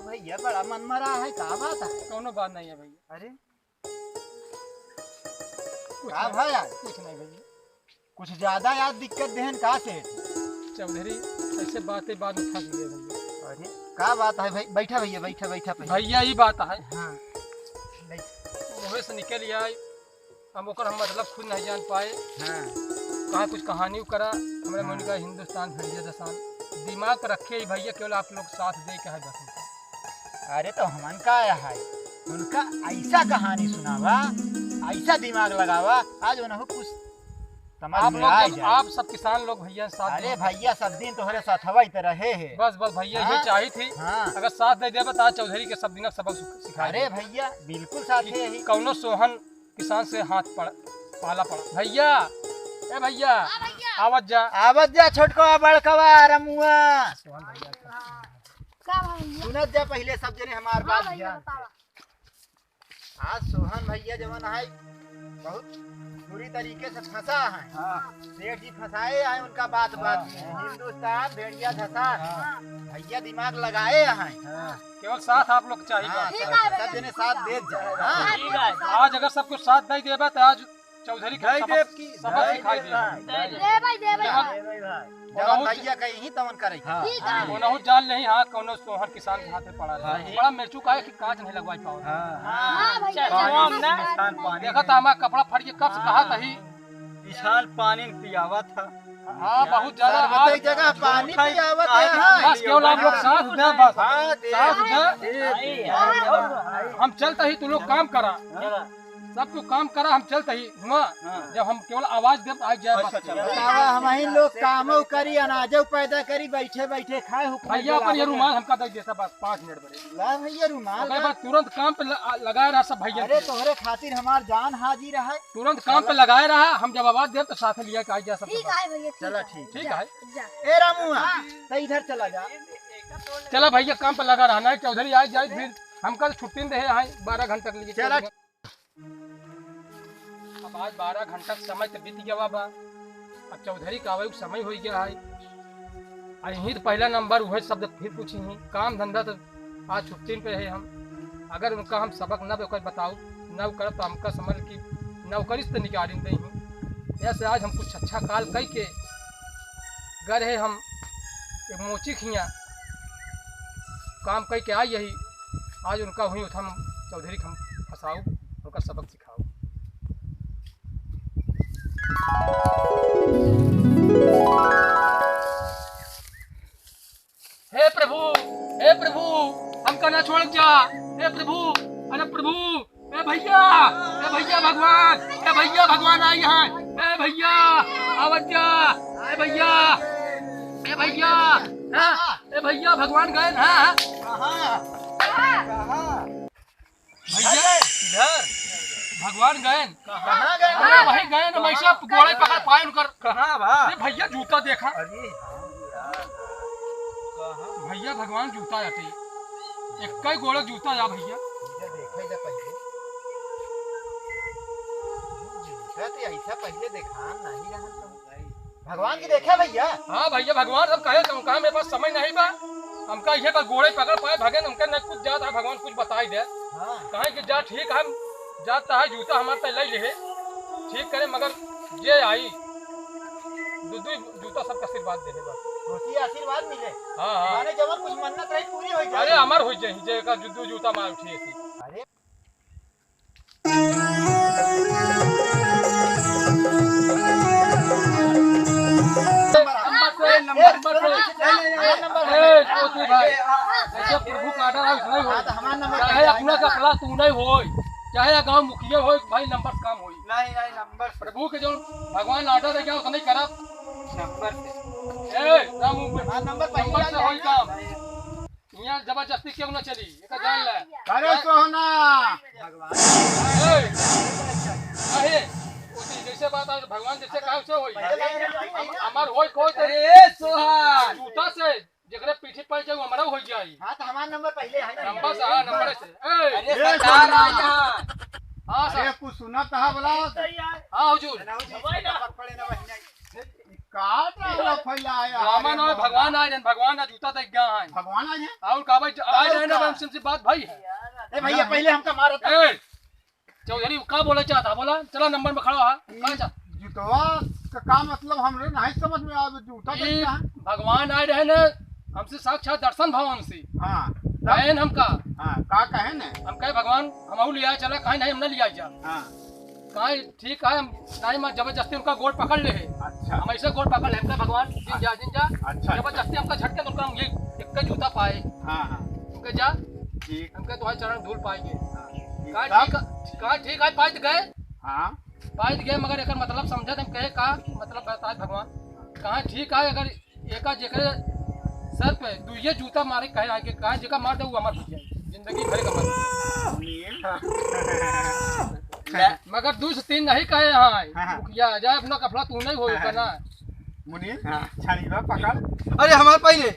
भैया बड़ा मन मरा है, का बात है? कोनो बात नहीं है भैया। अरे कुछ का नहीं, भैया कुछ नहीं भैया। कुछ ज्यादा याद दिक्कत देहन का सेठ? चौधरी ऐसे बातें बाद में फंस गए भैया। अरे का बात है भाई? बैठा भैया, बैठा बैठा पहले। भैया ही बात है, हाँ मुँह से निकल आए, हम ओकर हम मतलब खुद नहीं जान पाए। हाँ कहा कुछ कहानी करा हमारे मन का हिंदुस्तान भेड़िया दसान दिमाग रखे ही भैया, केवल आप लोग साथ दे के है बस। अरे तो हमन का आया है उनका ऐसा कहानी सुनावा, ऐसा दिमाग लगावा, आज उन्हें कुछ समझ आप में आ लोग जाए। आप सब किसान लोग भैया साथ अरे दें। भैया सब दिन तोहरे साथ हवा ही रहे है। बस बस भैया हाँ? ये चाहिए थी। हाँ अगर साथ दे दे तो आज चौधरी के सब दिन सबक सिखाए। अरे भैया बिल्कुल साथ है यही। कौनो सोहन किसान से हाथ पाला पड़ा भैया। ए भैया आवाज जा। आवत जा छोटकवा बड़कवा रमुआ, सोहन भैया का भैया? सुनत जा पहले सब जने हमार हाँ बात भैया ध्यान बतावा। से। आज सोहन भैया जवन है बहुत बुरी तरीके से फंसा है। सेठ जी फंसाए हैं उनका बात बात में। हिंदुस्तान भेड़िया धसा, भैया दिमाग लगाए हैं। केवल साथ आप लोग चाहिए हाँ, बस। सब जने साथ दे जाए। हाँ आज अगर सबको साथ नहीं देबा तो आज चौधरी के सबक सिखाई दे। दे भाई दे भाई। जवन भैया कहीं ही तवन करे। ठीक है। कोनो जान नहीं, हाँ कोनो सोहन किसान के हाथ में पड़ा है। बड़ा मिर्चू का है कि कांच नहीं लगवाई पाओ। हाँ भैया। देखा था हमारा कपड़ा फट के कब से कहा था किसान पानी पियावा था। हाँ बहुत ज्यादा सरबत एक जगह पानी पियावत है। बस केवल आप लोग साथ दे बस। हाँ, दे। साथ दे, हम चलते ही तू लोग काम करा, सब तू काम करा, हम चलते ही हुआ। जब हम केवल आवाज दे आ जाए बस। बतावा हम ही लोग कामो करी, अनाजो पैदा करी, बैठे बैठे खाए हुक्म भैया अपन ये रुमाल हमका दे देता बस 5 मिनट बड़े। ला भैया रुमाल ओकरे ला। बाद तुरंत काम पे लगाए रहा सब भैया। अरे तोहरे खातिर हमार जान हाजिर है। तुरंत काम पे लगाए रहा, हम जब आवाज दे तो साथ लिया के आ जा सब। ठीक है भैया। चला ठीक। ठीक है जा। ए रामुआ तो इधर चला जा। चला भैया काम पे लगा रहना है। चौधरी आ जाए फिर हम कल छुट्टी दे है 12 घंटे के लिए। चला। अब आज 12 घंटा का समय तो बीत गया बा। अब चौधरी का आवे समय हो गया है। यही तो पहला नंबर हुए शब्द फिर पूछी ही काम धंधा तो आज छुट्टी पे है हम। अगर उनका हम सबक न बताओ न कर तो हमका समझ की नौकरी से निकाली नहीं। ऐसे आज हम कुछ अच्छा काल कह के गए है हम एक मोची खिया काम कह के आई यही आज उनका हुई हम चौधरी हम फंसाओ उनका सबक सिखाओ। हे प्रभु हमका ना छोड़ जा। हे प्रभु, अरे प्रभु, ए भैया भगवान, ए भैया भगवान आई हैं। ए भैया आवाज जा। ए भैया, ए भैया, हाँ, ए भैया भगवान गए ना। भैया इधर भगवान गए कहाँ गए? अरे वही गए ना, वैसे गोड़े पकड़ पाए उनकर। कहाँ बा? अरे भैया जूता देखा, अरे भैया भगवान जूता आते एक कई गोड़े जूता या भैया। इधर देखे जा पहले। जूता तो ऐसा पहले देखा नहीं रहा तो। भगवान की देखा भैया? हाँ भैया भगवान सब कहे तो कहा मेरे पास समय नहीं बा। हमका ये पर गोड़े पकड़ पाए भगन हमका न कुछ जाता है भगवान कुछ बताई दे। हाँ कहे कि जा ठीक है जाता है जूता हमारे तय ले ले ठीक करे मगर जे आई दू जूता सबका आशीर्वाद दे दे बस। खुशी आशीर्वाद मिले। हाँ हाँ माने जवन कुछ मन्नत रही पूरी हो जाए। अरे अमर हो जाए जे का जुद्दू जूता मार उठी ऐसी। अरे ऐसे प्रभु का आर्डर है नहीं हो हाँ तो हमारा नंबर चाहे अपना का फला तू नहीं हो चाहे गांव मुखिया हो भाई नंबर काम हो नहीं नंबर प्रभु के जो भगवान आर्डर है क्या उसने नहीं करा नंबर ए राम हाँ नंबर नंबर से होई काम यहाँ जबरदस्ती क्यों ना चली ये तो जान ले अरे सोहना ए काहे उसी जैसे बात है भगवान जैसे कहा उसे होई हमार होई कोई तो ए सोहन जूता से जगरे पीछे पड़ जाऊ हमारा हो जाई हाँ तो हमारा नंबर पहले है। नंबर से हाँ नंबर से ए अरे सरकार आ यहाँ हाँ सर कुछ सुना था बोला। हाँ हुजूर पड़े ना बहिना। ए मतलब फैलाया रामन और भगवान आए हैं, भगवान आ जूता तक गया है भगवान आज है और का भाई आए रहे ना हमसे बात भाई है। ए भैया पहले हमका मारा था ए चौधरी का बोले चाहता बोला चला नंबर में खड़ा है कहां जा जुतवा का मतलब हमरे नहीं समझ में आवे जूता ये कैसा है भगवान आए रहे ना हमसे साक्षात दर्शन भवन से हां कहन हमका हां का कहे ने हम कहे भगवान हम लिया चला कहीं नहीं हम न लिया जा हां कहीं ठीक है हम नहीं मैं जबरदस्ती उनका गोड़ पकड़ ले है अच्छा हम ऐसे गोड़ पकड़ ले हमका भगवान जिन जा अच्छा जबरदस्ती हमका झटके तो हम ये एक का जूता पाए हां हां उनके जा ठीक हमके तुम्हारे चरण धूल पाएंगे हाँ, का ठीक है पाई गए हां पाई गए मगर एक मतलब समझत हम कहे का मतलब बता भगवान कहाँ ठीक है अगर एका जेकरे सर पे दुइये जूता मारे कहे आके कहाँ जेका मार दे वो अमर हो जाए जिंदगी भर का मर मगर 2 से 3 नहीं कहे हाँ। मुखिया जाए अपना कपड़ा तू नहीं हो करना मुनीर छड़ीवा पकड़ अरे हमारे पहले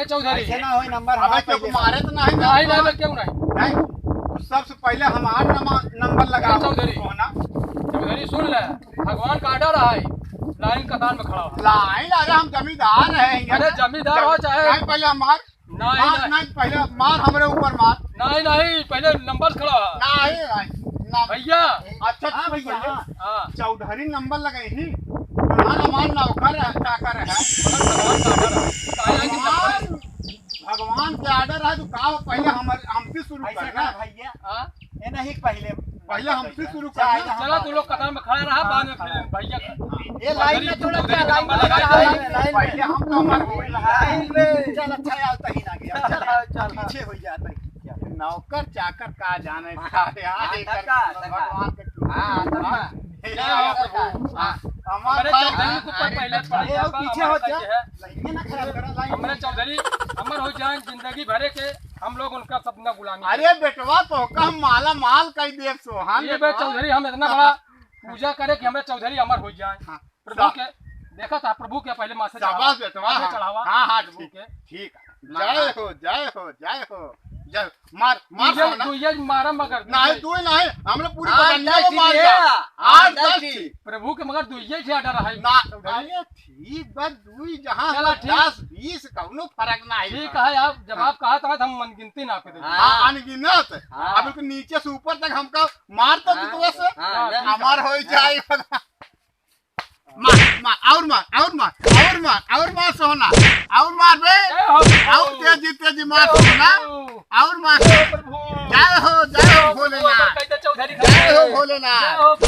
ए चौधरी ऐसे ना होई नंबर हमारे क्यों मारे तो नहीं नहीं नहीं क्यों नहीं नहीं सबसे पहले हमारा नंबर लगाओ चौधरी। सोना चौधरी सुन ले भगवान का आर्डर है लाइन कतार में खड़ा हो लाइन अरे हम जमींदार हैं अरे जमींदार हो चाहे नहीं पहले मार नहीं मार नहीं पहले मार हमरे ऊपर मार नहीं नहीं पहले नंबर खड़ा है नहीं नहीं ना भैया अच्छा अच्छा भैया हाँ चौधरी नंबर लगे ही हमारा नौकर है चाकर है भगवान के आर्डर है तो का पहले हमसे शुरू करना भैया हाँ? ये नहीं पहले हमसे शुरू करना चलो तू लोग कतार में खड़ा रहा बाद में फिर भैया ये लाइन में थोड़ा क्या लाइन में पहले हम तो हमारे लाइन में चल अच्छा आता ही ना गया चल पीछे हो जाता है नौकर चाकर का जाने का यार भगवान के हां हमारे चौधरी को पहले पीछे हो जा लाइन ना खराब करा लाइन हमारे चौधरी अमर हो जाए जिंदगी भरे के हम लोग उनका सपना गुलामी अरे बेटवा तो का हम माला माल कर दे सोहान ये बे चौधरी हम इतना बड़ा पूजा करे कि हमें चौधरी अमर हो जाए प्रभु के देखा था प्रभु के पहले माथे शाबाश बेटवा चढ़ावा हां हां प्रभु के ठीक जय हो जय हो जय हो जय मार मार तू ये मारा मगर नहीं तू नहीं हमने पूरी बगानिया को मार दिया आज तक प्रभु के मगर तू ये आर्डर है ना अरे ठीक बस दुई जहां चला, 10 20 कौनो फर्क नहीं ठीक है आप जवाब कहा था हम मन गिनती ना पे हां अनगिनत अब तो नीचे से ऊपर तक हमका मार तो तू से हमार हो जाए और मार सोना और मार बे और तेजी मार सोना और मार जय हो भोलेनाथ जय हो भोलेनाथ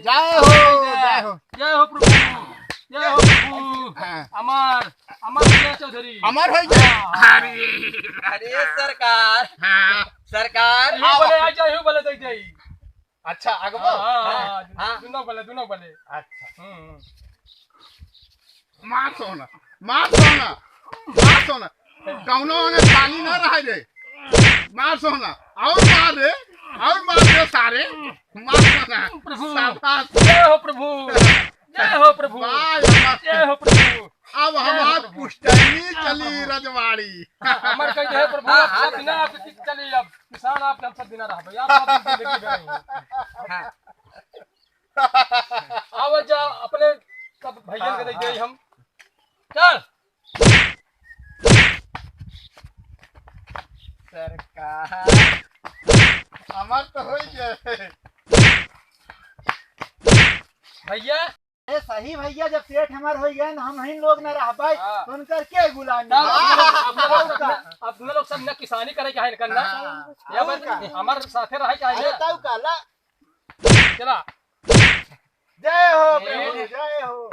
जय हो प्रभु जय हो प्रभु अमर अमर चौधरी अमर हो गए अरे सरकार सरकार ये बोले आ जाए बोले तो जाई अच्छा अगवा हां दोनों बोले अच्छा मार सोना कौनो ने पानी न रह रे मार सोना और मार दे सारे मार सोना प्रभु शाबाश जय हो प्रभु जय हो प्रभु अब हमार पुश्तैनी चली रजवाड़ी अमर कह दे प्रभु आप सब बिना आप चली अब किसान आप सब बिना रह भैया आप सब जिंदगी भर आओ जा अपने सब भैया के दे हम चल सरकार हमार तो हो गए भैया ए सही भैया जब सेठ हमार हो गए हम ही लोग न रह पाए तो उनकर के गुलामी अब तुम लोग सब न किसानी करे क्या है करना या बस हमारे साथे रहे क्या है बताओ काला चला जय हो प्रभु जय हो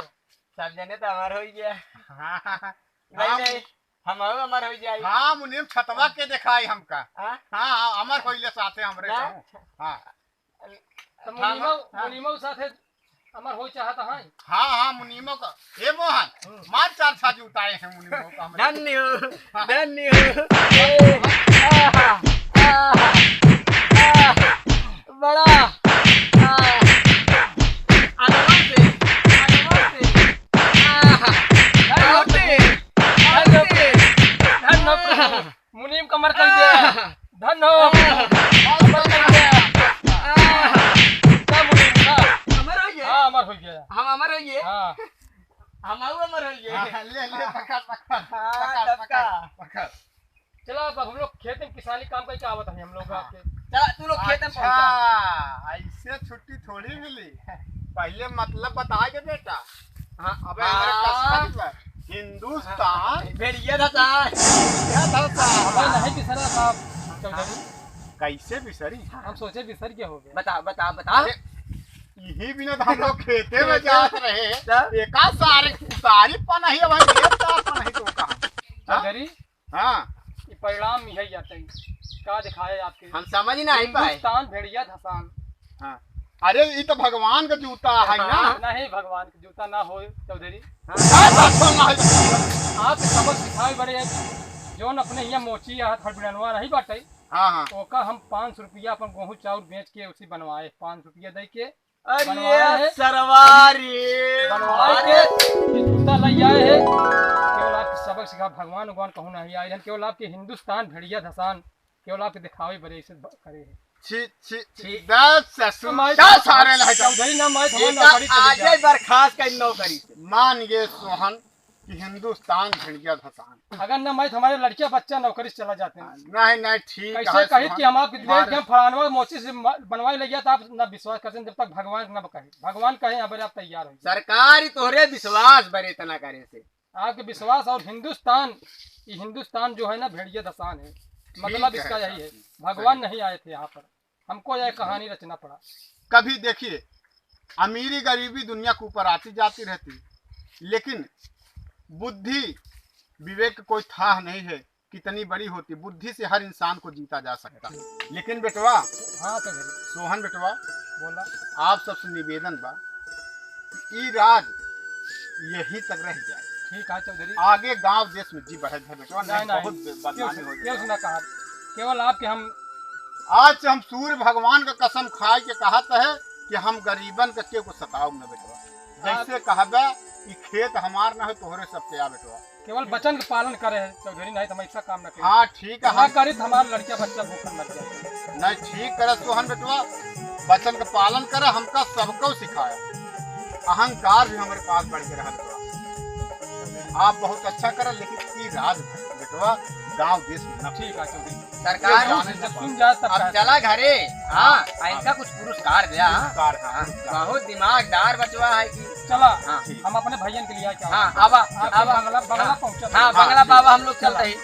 सब जने तो हमार हो गया नहीं हमारो हमार हो जाए हां मुनीम छतवा के दिखाई हमका हां हां अमर होइले साथे हमरे हां तो मुनीमो साथे अमर हो चाहता है हां मुनीमो का ए मोहन मार चार छा जुटाए हैं मुनीमो का हमरे धन्य बड़ा मुनीम कमर कर दिया धन हो कमर कर दिया क्या मुनीम का अमर हो गया हाँ अमर हो गया हम अमर हो गए हाँ हमाऊ अमर हो गया हाँ, ले ले पकड़ पकड़ हाँ, तब का। पकड़। चलो अब हम लोग खेत में किसानी काम करके आवत है हम लोग आपके। चल तू लोग खेत में पहुंचा अच्छा, ऐसे छुट्टी थोड़ी मिली। पहले मतलब बताए बेटा। हाँ अबे हमारे कश्मीर में हिंदुस्तान भेड़िया था साहब क्या था साहब? भाई नहीं बिसरा साहब चौधरी, कैसे बिसरी? हम सोचे बिसर क्या हो गया। बता बता बता यही बिना तो हम लोग खेते में जात रहे। तब? एका सारी पनाही अब हम ये सार पनाही तो कहाँ? चौधरी हाँ ये परिणाम यही आता है, क्या दिखाया आपके। हम समझ ही नहीं पाए हिंदुस्तान भेड़िया धसान। हाँ। अरे ये तो भगवान का जूता है ना। नहीं भगवान का जूता ना हो चौधरी, क्या बात कर रहा है? आप सबक सिखाए बड़े हैं। जोन अपने यहाँ मोची या हड़बिड़नवा नहीं बाटे, हाँ हाँ ओका हम 500 रुपया अपन गेहूँ चाउर बेच के उसी बनवाए, 500 रुपया दे के अरे सरवारी बनवाए के ये जूता लग आए है। केवल आपके सबक सिखा, भगवान भगवान कहूँ नहीं आए हैं, केवल आपके हिंदुस्तान भेड़िया धसान केवल आपके दिखावे बड़े ऐसे करे है। छी छी छी दस ससुर माई क्या सारे लहजा चौधरी ना माई ये हमारा नौकरी आज चली जाए। बर्खास्त कर नौकरी से मान ये सोहन कि हिंदुस्तान भेड़िया धसान। अगर ना माई हमारे लड़कियां बच्चा नौकरी से चला जाते हैं। नहीं नहीं ठीक कैसे है कही सोहन। कि हम आपके देश के हम फलानवा मोची से बनवाई लग गया तो आप ना विश्वास करते हैं, जब तक भगवान न कहे। भगवान कहे अगर आप तैयार हो। सरकार ही तोहरे विश्वास बरे तना करे से आपके विश्वास और हिंदुस्तान, ये हिंदुस्तान जो है ना भेड़िया धसान है, मतलब इसका यही है। भगवान नहीं आए थे यहाँ पर, हमको यह कहानी रचना पड़ा। कभी देखिए अमीरी गरीबी दुनिया के ऊपर आती जाती रहती, लेकिन बुद्धि विवेक का कोई था नहीं है कितनी बड़ी होती। बुद्धि से हर इंसान को जीता जा सकता। लेकिन बेटवा हाँ तो फिर सोहन बेटवा बोला आप सबसे निवेदन बा कि ई राज यही तक रह जाए। ठीक है चौधरी, आगे गांव देश में जी बढ़े है बेटवा, नहीं नहीं, बहुत बदनामी हो क्यों जाए। सुना कहा, केवल आपके हम आज से हम सूर्य भगवान का कसम खाए के कहत है कि हम गरीबन के को सताओ न बेटवा। जैसे कहबे कि खेत हमार न हो तोहरे सब पे आ बेटवा। केवल वचन का पालन करे है चौधरी, नहीं तो हम ऐसा काम न करें। हाँ ठीक है हाँ हम करी तो हमारा लड़किया बच्चा भूखन मर जाए। नहीं ठीक करे सोहन बेटवा, वचन का पालन करे, हमका सबको सिखाया। अहंकार भी हमारे पास बढ़ के रहा बेटवा। आप बहुत अच्छा करे, लेकिन ई राज बेटवा गांव देश में न ठीक है चौधरी, सरकार जब सुन जाए तब अब कहे। चला घरे। हाँ इनका कुछ पुरस्कार दिया पुरस्कार, हाँ, पुरस्कार। बहुत दिमागदार बचवा है कि चला हाँ हम अपने भैयन के लिए आए क्या। हाँ अब आप बंगला हाँ, पहुंचा। हाँ बंगला बाबा हम लोग चला। चलते ही